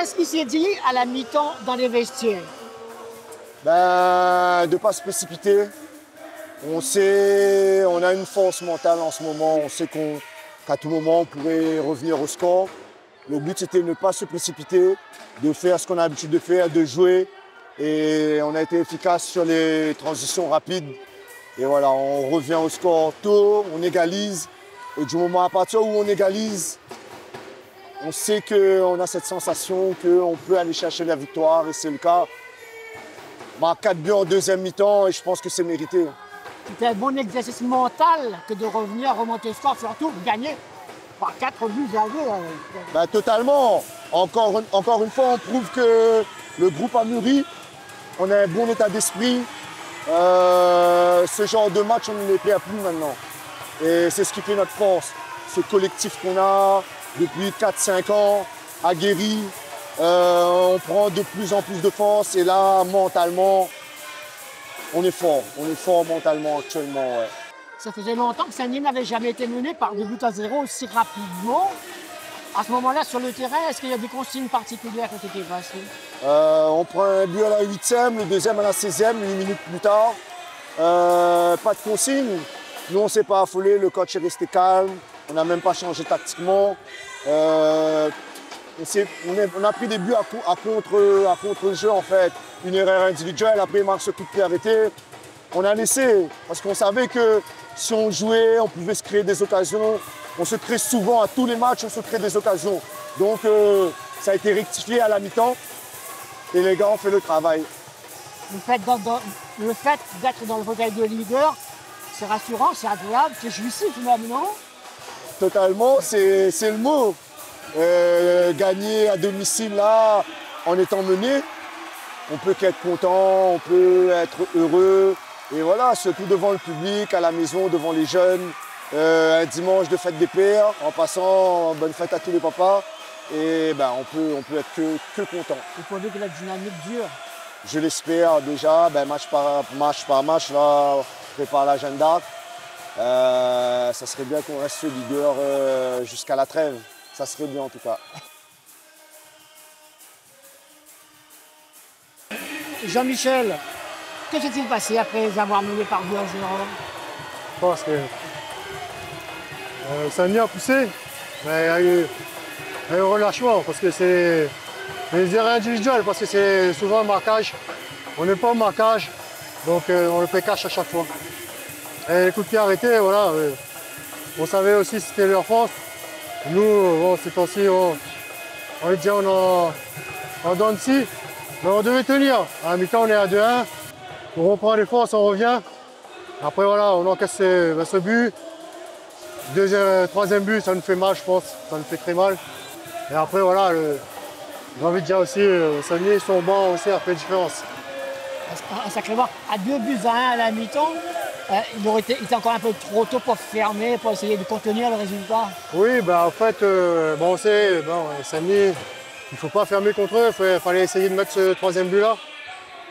Qu'est-ce qui s'est dit à la mi-temps dans les vestiaires? Ben, de ne pas se précipiter. On sait, on a une force mentale en ce moment. On sait qu'à tout moment, on pourrait revenir au score. Le but, c'était de ne pas se précipiter, de faire ce qu'on a l'habitude de faire, de jouer. Et on a été efficace sur les transitions rapides. Et voilà, on revient au score tôt, on égalise. Et du moment à partir où on égalise, on sait qu'on a cette sensation qu'on peut aller chercher la victoire. Et c'est le cas. 4 buts en deuxième mi-temps et je pense que c'est mérité. C'était un bon exercice mental que de revenir remonter le score, surtout gagner par 4 buts à 2. Ben, totalement. Encore une fois, on prouve que le groupe a mûri. On a un bon état d'esprit. Ce genre de match, on ne les perd plus maintenant. Et c'est ce qui fait notre force. Ce collectif qu'on a depuis 4-5 ans, aguerri. On prend de plus en plus de force. Et là, mentalement, on est fort. On est fort mentalement actuellement. Ouais. Ça faisait longtemps que Saint-Denis n'avait jamais été mené par 2 buts à 0 aussi rapidement. À ce moment-là, sur le terrain, est-ce qu'il y a des consignes particulières qui ont été passées? On prend un but à la 8e, le deuxième à la 16e, 8 minutes plus tard. Pas de consigne. Nous, on ne s'est pas affolé, le coach est resté calme. On n'a même pas changé tactiquement. On a pris des buts à contre-jeu, en fait. Une erreur individuelle, après, il marque ce coup de pied arrêté. On a laissé, parce qu'on savait que si on jouait, on pouvait se créer des occasions. On se crée souvent, à tous les matchs, on se crée des occasions. Donc, ça a été rectifié à la mi-temps. Et les gars ont fait le travail. Le fait d'être dans le fauteuil de leader, c'est rassurant, c'est agréable, c'est jouissif même, non? Totalement, c'est le mot. Gagner à domicile là, en étant mené, on peut qu'être content, on peut être heureux. Et voilà, surtout devant le public, à la maison, devant les jeunes. Un dimanche de fête des pères, en passant, bonne fête à tous les papas. Et ben, on peut être que content. Il faut dire que la dynamique dure. Je l'espère déjà, ben, match par match, là, on prépare l'agenda. Ça serait bien qu'on reste leader jusqu'à la trêve. Ça serait bien en tout cas. Jean-Michel, que s'est-il passé après avoir mené par 2 à 0? Je pense que Saint-Denis a poussé, mais il y a eu un relâchement parce que c'est des erreurs individuelles, parce que c'est souvent un marquage. On n'est pas au marquage, donc on le fait cash à chaque fois. Et les coups de pied arrêtés, voilà, on savait aussi que c'était leur force. Nous, bon, c'est aussi, on est déjà en dents de scie, mais on devait tenir. À la mi-temps, on est à 2-1, on reprend les forces, on revient. Après, voilà, on encaisse ce but. Troisième but, ça nous fait mal, je pense, ça nous fait très mal. Et après, voilà, j'ai envie de dire aussi, Saint-Denis, son banc aussi a fait différence. Sacrément, à 2 buts à 1 à la mi-temps, il était encore un peu trop tôt pour fermer, pour essayer de contenir le résultat. Oui, bah, en fait, on sait, Saint-Denis, il ne faut pas fermer contre eux, il fallait essayer de mettre ce troisième but-là.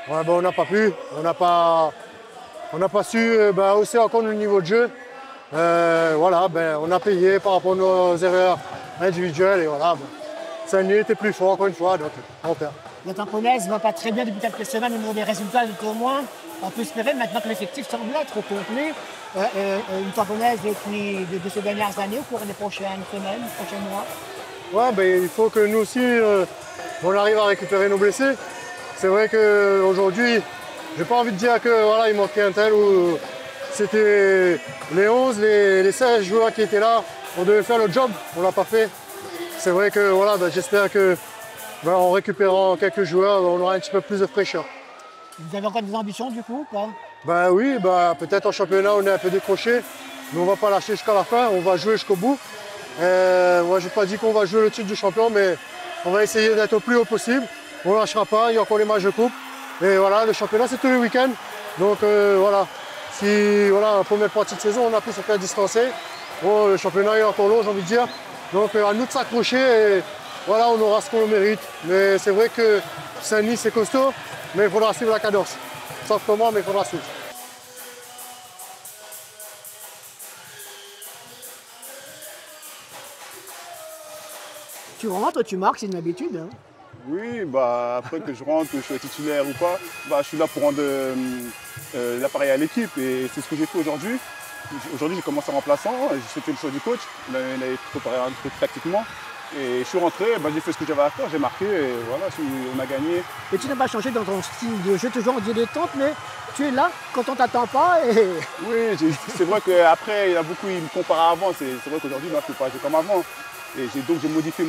Ouais, on n'a pas pu, on n'a pas su hausser encore le niveau de jeu. Voilà, on a payé par rapport à nos erreurs individuelles et voilà. Saint-Denis était plus fort encore une fois, donc on perd. La Tampanaise ne va pas très bien depuis quelques semaines au niveau des résultats, au moins. On peut espérer maintenant que l'effectif semble être au complet. Une Tampanaise de ces dernières années, au cours des prochaines semaines, prochains mois. Ouais, il faut que nous aussi, on arrive à récupérer nos blessés. C'est vrai qu'aujourd'hui, j'ai pas envie de dire que voilà, il manquait un tel ou c'était les 11, les 16 joueurs qui étaient là. On devait faire le job, on l'a pas fait. C'est vrai que voilà, j'espère que en récupérant quelques joueurs, on aura un petit peu plus de fraîcheur. Vous avez encore des ambitions du coup, quoi? Oui, peut-être en championnat on est un peu décroché, mais on ne va pas lâcher jusqu'à la fin, on va jouer jusqu'au bout. Moi, je n'ai pas dit qu'on va jouer le titre du champion, mais on va essayer d'être au plus haut possible. On ne lâchera pas, il y a encore les matchs de coupe. Et voilà, le championnat c'est tous les week-ends. Donc voilà, si la première partie de saison on a pu se faire distancer, bon, le championnat est encore long, j'ai envie de dire. Donc à nous de s'accrocher et voilà, on aura ce qu'on mérite. Mais c'est vrai que Saint-Denis c'est costaud, mais il faudra suivre la cadence. Sauf comment, mais il faudra suivre. Tu rentres, tu marques, c'est une habitude. Hein. Oui, bah, après que je rentre, que je sois titulaire ou pas, bah, je suis là pour rendre l'appareil à l'équipe et c'est ce que j'ai fait aujourd'hui. Aujourd'hui, j'ai commencé en remplaçant, j'ai fait le choix du coach, il avait préparé un truc tactiquement. Et je suis rentré, bah, j'ai fait ce que j'avais à faire, j'ai marqué et voilà, on a gagné. Et tu n'as pas changé dans ton style de jeu, toujours en dilettante, mais tu es là quand on ne t'attend pas. Et... Oui, c'est vrai qu'après, il y a beaucoup, ils me comparent à avant. C'est vrai qu'aujourd'hui, je ne peux pas jouer comme avant. Et donc j'ai modifié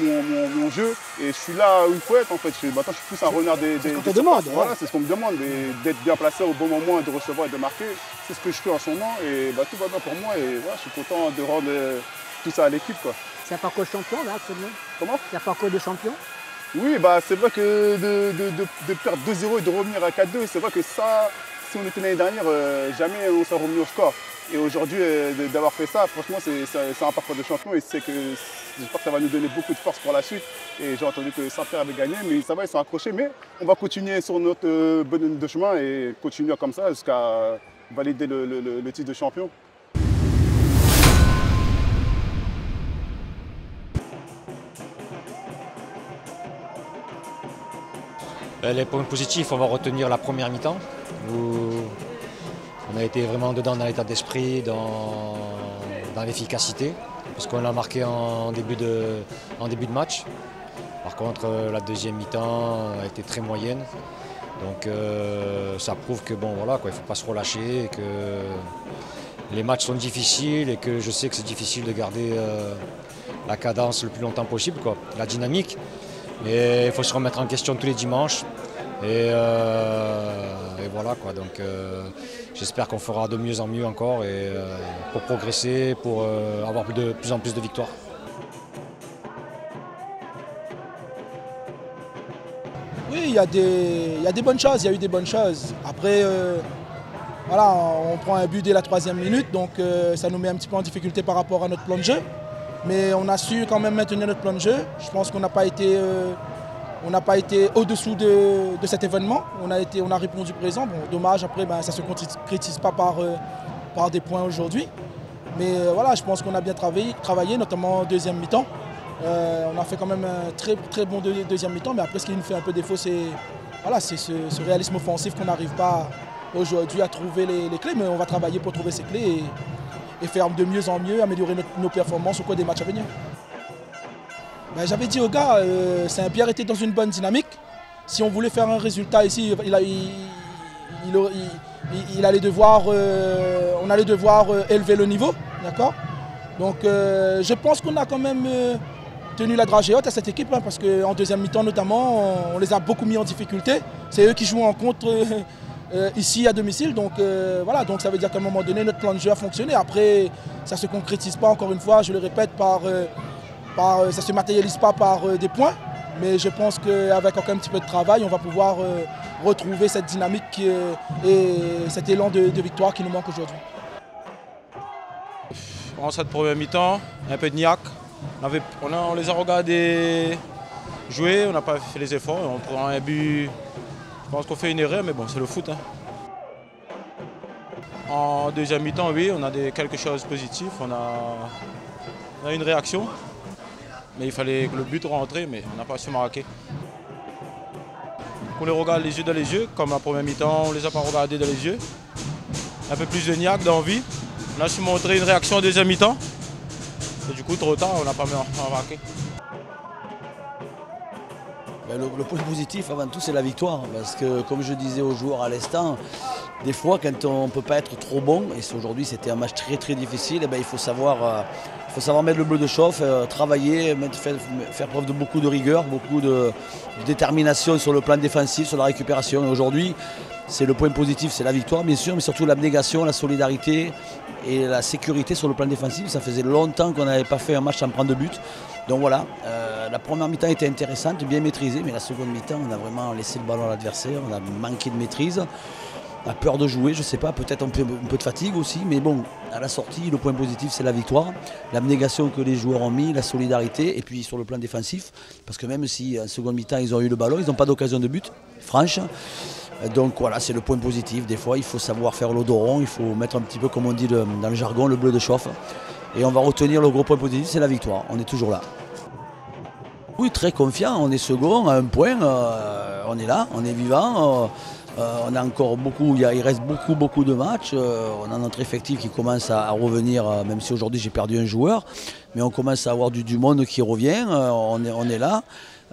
mon jeu et je suis là où il faut être en fait. Maintenant, je suis plus un renard des. C'est ce qu'on te demande. Voilà, c'est ce qu'on me demande, d'être bien placé au bon moment, de recevoir et de marquer. C'est ce que je fais en ce moment et bah, tout va bien pour moi et voilà, je suis content de rendre tout ça à l'équipe. C'est un parcours champion là actuellement? Comment? C'est un parcours de champion? Oui, bah, c'est vrai que de perdre 2-0 et de revenir à 4-2, c'est vrai que ça, si on était l'année dernière, jamais on s'est remis au score. Et aujourd'hui, d'avoir fait ça, franchement, c'est un parcours de champion et j'espère que ça va nous donner beaucoup de force pour la suite. Et j'ai entendu que Saint-Pierre avait gagné, mais ça va, ils sont accrochés. Mais on va continuer sur notre bonne de chemin et continuer comme ça jusqu'à valider le titre de champion. Les points positifs, on va retenir la première mi-temps où on a été vraiment dedans dans l'état d'esprit, dans l'efficacité, parce qu'on l'a marqué en début de match. Par contre, la deuxième mi-temps a été très moyenne. Donc ça prouve que bon voilà quoi, il ne faut pas se relâcher, et que les matchs sont difficiles et que je sais que c'est difficile de garder la cadence le plus longtemps possible, quoi, la dynamique. Mais il faut se remettre en question tous les dimanches. Et voilà quoi. Donc j'espère qu'on fera de mieux en mieux encore pour progresser, pour avoir de plus en plus de victoires. Oui, il y a des bonnes choses, il y a eu des bonnes choses. Après, voilà, on prend un but dès la 3e minute, donc ça nous met un petit peu en difficulté par rapport à notre plan de jeu. Mais on a su quand même maintenir notre plan de jeu. Je pense qu'on n'a pas été, au-dessous de cet événement. On a répondu présent. Bon, dommage, après, ça ne se concrétise pas par des points aujourd'hui. Mais voilà, je pense qu'on a bien travaillé, notamment en deuxième mi-temps. On a fait quand même un très, très bon deuxième mi-temps. Mais après, ce qui nous fait un peu défaut, c'est voilà, ce réalisme offensif qu'on n'arrive pas aujourd'hui à trouver les clés. Mais on va travailler pour trouver ces clés et faire de mieux en mieux, améliorer nos performances au cours des matchs à venir. J'avais dit aux gars, Saint-Pierre était dans une bonne dynamique. Si on voulait faire un résultat ici, on allait devoir élever le niveau, d'accord? Donc je pense qu'on a quand même tenu la dragée haute à cette équipe, parce qu'en deuxième mi-temps notamment, on les a beaucoup mis en difficulté. C'est eux qui jouent en contre ici à domicile, donc voilà, donc ça veut dire qu'à un moment donné notre plan de jeu a fonctionné. Après ça ne se concrétise pas, encore une fois, je le répète, ça ne se matérialise pas par des points, mais je pense qu'avec encore un petit peu de travail, on va pouvoir retrouver cette dynamique et cet élan de victoire qui nous manque aujourd'hui. En cette première mi-temps, un peu de niaque. On les a regardés jouer, on n'a pas fait les efforts, on prend un but. Je pense qu'on fait une erreur, mais bon, c'est le foot. En deuxième mi-temps, oui, on a quelque chose de positif. On a une réaction. Mais il fallait que le but rentre, mais on n'a pas su marquer. On les regarde les yeux dans les yeux, comme la première mi-temps, on ne les a pas regardés dans les yeux. Un peu plus de niaque, d'envie. On a su montrer une réaction en deuxième mi-temps. Et du coup, trop tard, on n'a pas marqué. Le point positif avant tout c'est la victoire, parce que comme je disais aux joueurs à l'instant, des fois quand on ne peut pas être trop bon, et aujourd'hui c'était un match très très difficile, il faut savoir mettre le bleu de chauffe, travailler, faire preuve de beaucoup de rigueur, beaucoup de détermination sur le plan défensif, sur la récupération. Et aujourd'hui c'est le point positif, c'est la victoire bien sûr, mais surtout l'abnégation, la solidarité et la sécurité sur le plan défensif. Ça faisait longtemps qu'on n'avait pas fait un match sans prendre de but. Donc voilà, la première mi-temps était intéressante, bien maîtrisée, mais la seconde mi-temps, on a vraiment laissé le ballon à l'adversaire, on a manqué de maîtrise, on a peur de jouer, je ne sais pas, peut-être un peu de fatigue aussi, mais bon, à la sortie, le point positif, c'est la victoire, l'abnégation que les joueurs ont mis, la solidarité, et puis sur le plan défensif, parce que même si en seconde mi-temps, ils ont eu le ballon, ils n'ont pas d'occasion de but, franche. Donc voilà, c'est le point positif. Des fois, il faut savoir faire l'odoron, il faut mettre un petit peu, comme on dit dans le jargon, le bleu de chauffe. Et on va retenir le gros point positif, c'est la victoire. On est toujours là. Oui, très confiant, on est second à un point, on est là, on est vivant. On a encore beaucoup, il reste beaucoup de matchs. On a notre effectif qui commence à revenir, même si aujourd'hui j'ai perdu un joueur. Mais on commence à avoir du monde qui revient, on est là.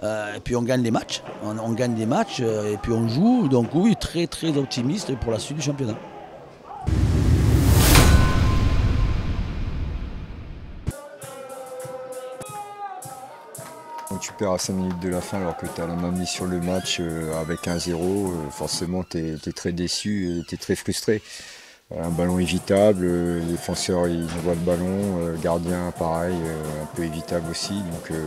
Et puis on gagne les matchs, on gagne des matchs et puis on joue. Donc oui, très optimiste pour la suite du championnat. Quand tu perds à 5 minutes de la fin alors que tu as la main mise sur le match avec 1-0, forcément tu es très déçu et tu es très frustré. Un ballon évitable, les défenseurs ils envoient le ballon, gardien pareil, un peu évitable aussi. Donc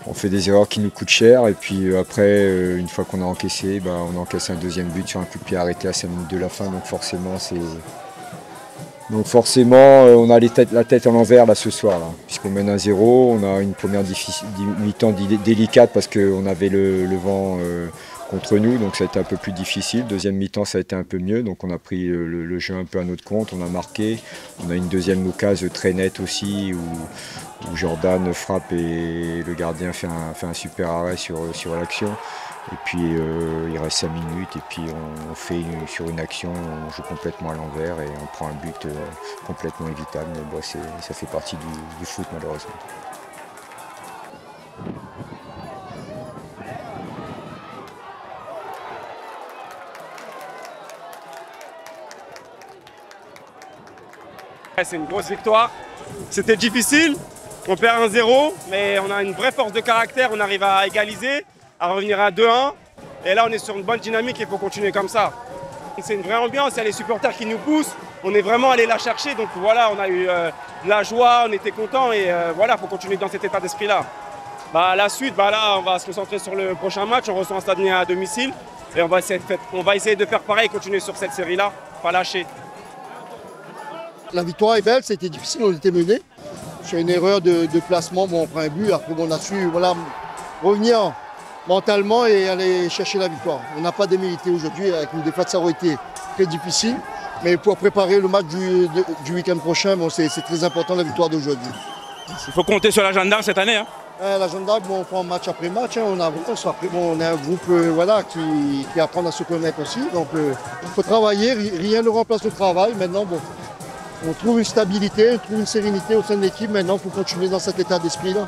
on fait des erreurs qui nous coûtent cher et puis après une fois qu'on a encaissé, on encaisse un deuxième but sur un coup de pied arrêté à 5 minutes de la fin. Donc forcément, on a la tête à l'envers là ce soir, là, puisqu'on mène 1-0. On a une première mi-temps délicate parce qu'on avait le vent contre nous, donc ça a été un peu plus difficile. Deuxième mi-temps, ça a été un peu mieux, donc on a pris le jeu un peu à notre compte, on a marqué. On a une deuxième occasion très nette aussi, où Jordan frappe et le gardien fait un super arrêt sur l'action. Et puis il reste 5 minutes et puis on fait sur une action, on joue complètement à l'envers et on prend un but complètement évitable. Mais bon, ça fait partie du foot malheureusement. C'est une grosse victoire. C'était difficile, on perd 1-0, mais on a une vraie force de caractère, on arrive à égaliser, à revenir à 2-1. Et là, on est sur une bonne dynamique et il faut continuer comme ça. C'est une vraie ambiance, il y a les supporters qui nous poussent. On est vraiment allé la chercher, donc voilà, on a eu de la joie, on était contents et voilà, il faut continuer dans cet état d'esprit-là. La suite, là, on va se concentrer sur le prochain match. On reçoit un Stade Rennais à domicile et on va essayer de faire pareil et continuer sur cette série-là, pas lâcher. La victoire est belle, c'était difficile, on était menés. C'est une erreur de placement, on prend un but, après on a su revenir mentalement et aller chercher la victoire. On n'a pas démérité aujourd'hui, avec une défaite ça aurait été très difficile. Mais pour préparer le match du week-end prochain, c'est très important la victoire d'aujourd'hui. Il faut compter sur la Jeanne d'Arc cette année. La Jeanne d'Arc, on prend match après match, on avance. Après, on a un groupe qui apprend à se connaître aussi. Donc il faut travailler, rien ne remplace le travail. Maintenant, on trouve une stabilité, on trouve une sérénité au sein de l'équipe. Maintenant, il faut continuer dans cet état d'esprit-là.